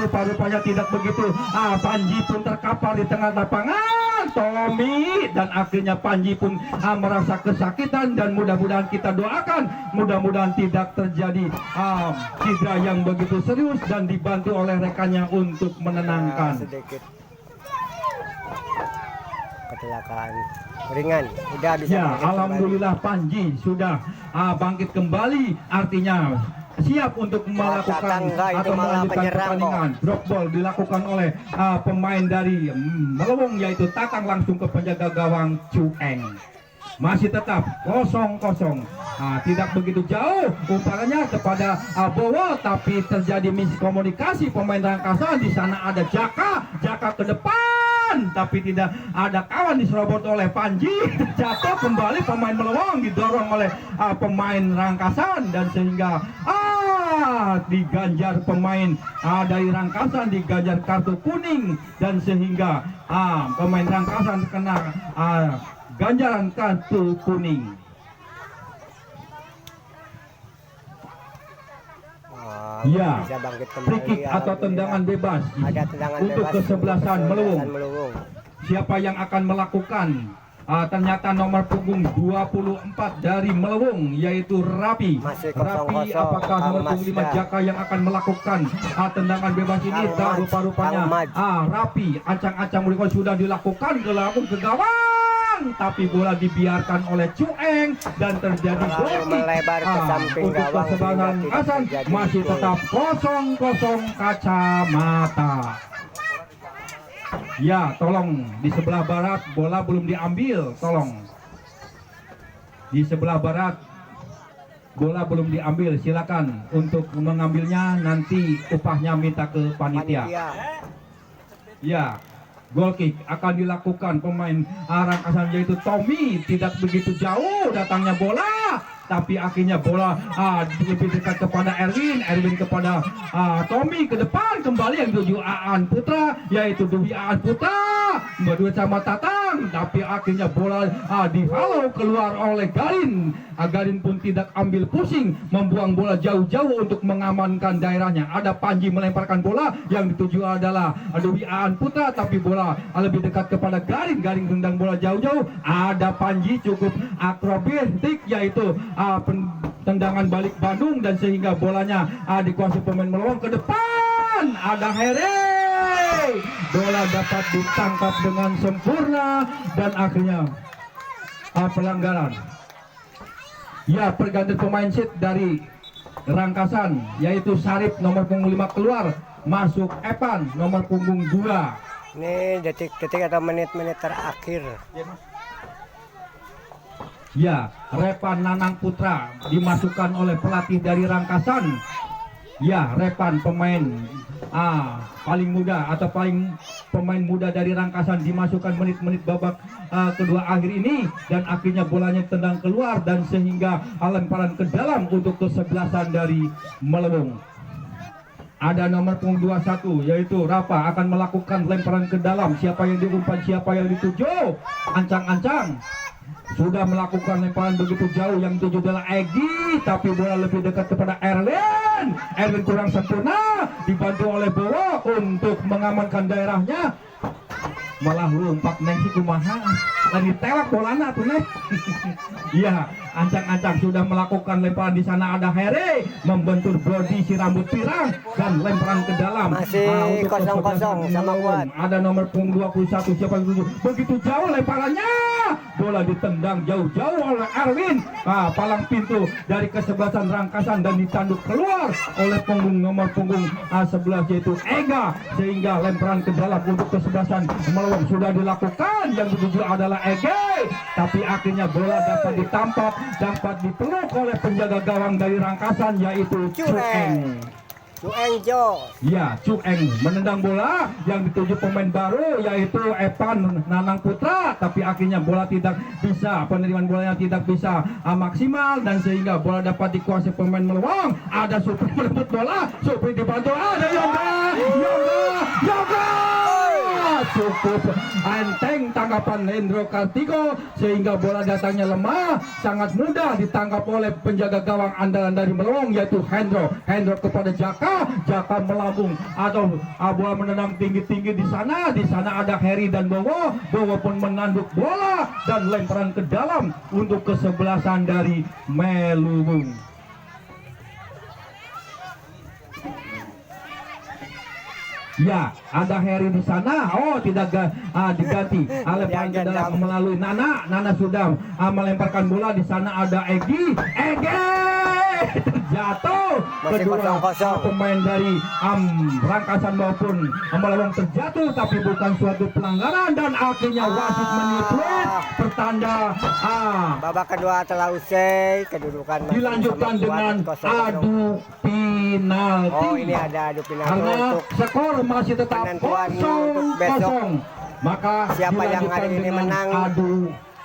rupa-rupanya tidak begitu. Panji pun terkapar di tengah lapangan Tommy dan akhirnya Panji pun merasa kesakitan dan mudah-mudahan kita doakan mudah-mudahan tidak terjadi cedera yang begitu serius dan dibantu oleh rekannya untuk menenangkan. Sedikit kecelakaan ringan, udah bisa. Ya, alhamdulillah Panji sudah bangkit kembali, artinya siap untuk melakukan atau melanjutkan pertandingan. Drop ball dilakukan oleh pemain dari Melewung yaitu Tatang langsung ke penjaga gawang Cueng. Masih tetap 0-0. Tidak begitu jauh umpannya kepada Bowo, tapi terjadi miskomunikasi pemain Rangkasan. Di sana ada Jaka ke depan, tapi tidak ada kawan, diserobot oleh Panji. Jatuh kembali pemain Melewung, didorong oleh pemain Rangkasan dan sehingga diganjar pemain dari Rangkasan, diganjar kartu kuning dan sehingga pemain Rangkasan kena ganjaran kartu kuning. Ya, free kick atau tendangan bebas untuk kesebelasan Melewung. Siapa yang akan melakukan? Ternyata nomor punggung 24 dari Melewung yaitu Rapi. Rapi, apakah nomor punggung 5 Jaka yang akan melakukan tendangan bebas ini? Tak rupa-rupanya Rapi ancang-ancang mereka sudah dilakukan ke gawang, tapi bola dibiarkan oleh Cueng dan terjadi gol melebar ke samping gawang. Kesebelasan Hasan masih tetap 0-0 kacamata. Ya, tolong di sebelah barat bola belum diambil, tolong. Di sebelah barat bola belum diambil, silakan untuk mengambilnya, nanti upahnya minta ke panitia. Ya, goal kick akan dilakukan pemain Rangkasan yaitu Tommy. Tidak begitu jauh datangnya bola, tapi akhirnya bola lebih dekat kepada Erwin kepada Tommy ke depan, kembali yang dituju Aan Putra yaitu Dewi Aan Putra berdua sama Tatang, tapi akhirnya bola dihalau keluar oleh Garin. Garin pun tidak ambil pusing, membuang bola jauh-jauh untuk mengamankan daerahnya. Ada Panji melemparkan bola, yang dituju adalah Dewi Aan Putra, tapi bola lebih dekat kepada Garin. Garin tendang bola jauh-jauh. Ada Panji cukup akrobatik yaitu tendangan balik Bandung dan sehingga bolanya dikuasai pemain Melewung ke depan. Ada Heri, bola dapat ditangkap dengan sempurna dan akhirnya pelanggaran. Ya, pergantian pemain sit dari Rangkasan yaitu Sarip nomor punggung 5 keluar, masuk Epan nomor punggung 2. Ini detik-detik atau menit-menit terakhir. Ya, Repan Nanang Putra dimasukkan oleh pelatih dari Rangkasan. Ya, Repan pemain paling muda atau pemain muda dari Rangkasan dimasukkan menit-menit babak kedua akhir ini dan akhirnya bolanya tendang keluar dan sehingga lemparan ke dalam untuk kesebelasan dari Melewung. Ada nomor punggung 21 yaitu Rafa akan melakukan lemparan ke dalam. Siapa yang diumpan, siapa yang dituju? Ancang-ancang sudah melakukan lemparan begitu jauh, yang dituju adalah Egi, tapi bola lebih dekat kepada Erwin. Erwin kurang sempurna, dibantu oleh Bowo untuk mengamankan daerahnya. malah lumpak neng si kumaha lagi telak bolana tuh neng. Iya, ancang-ancang sudah melakukan lemparan. Di sana ada Heri membentur Brody si rambut pirang dan lemparan ke dalam. Masih Untuk kosong-kosong kesebelasan sama Melawong. Kuat. Ada nomor punggung 21 siapa yang tuju. Begitu jauh lemparannya, bola ditendang jauh-jauh oleh Erwin. Palang pintu dari kesebelasan Rangkasan dan ditanduk keluar oleh nomor punggung 11 yaitu Ega, sehingga lemparan ke dalam untuk kesebelasan Melawong sudah dilakukan. Yang dituju adalah Ege, tapi akhirnya bola dapat ditampap, dapat dipeluk oleh penjaga gawang dari Rangkasan yaitu Cueng. Cueng Jo. Ya, Cueng menendang bola yang dituju pemain baru yaitu Evan Nanang Putra, tapi akhirnya bola tidak bisa, penerimaan bolanya tidak bisa maksimal, dan sehingga bola dapat dikuasai pemain Melawong. Ada Supri merebut bola, Supri dibantu, ada Yoga. Cukup enteng tanggapan Hendro Kartiko sehingga bola datangnya lemah, sangat mudah ditangkap oleh penjaga gawang andalan dari Melawong yaitu Hendro kepada Jaka melambung atau bola menendang tinggi-tinggi di sana ada Heri dan Bowo pun menanduk bola dan lemparan ke dalam untuk kesebelasan dari Melawong. Ya, ada Heri di sana. Oh, tidak diganti. Lemparan ke dalam melalui Nana sudah melemparkan bola. Di sana ada Ege terjatuh. Kedua pemain dari Rangkasan maupun Melawong terjatuh, tapi bukan suatu pelanggaran, dan akhirnya wasit meniuplet pertanda babak kedua telah usai, kedudukan masih dilanjutkan dengan 0-0. adu penalti. Oh, ini ada adu penalti Karena untuk skor masih tetap penentuan untuk besok. 0-0, maka Siapa yang hari ini dilanjutkan menang dengan adu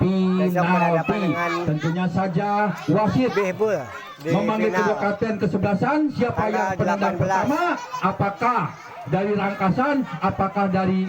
besok berhadapan penalti. dengan Tentunya saja wasit Bihbul di memanggil final. kedua kapten kesebelasan. Siapa yang Tanggal penendang 18. pertama? Apakah dari Rangkasan? Apakah dari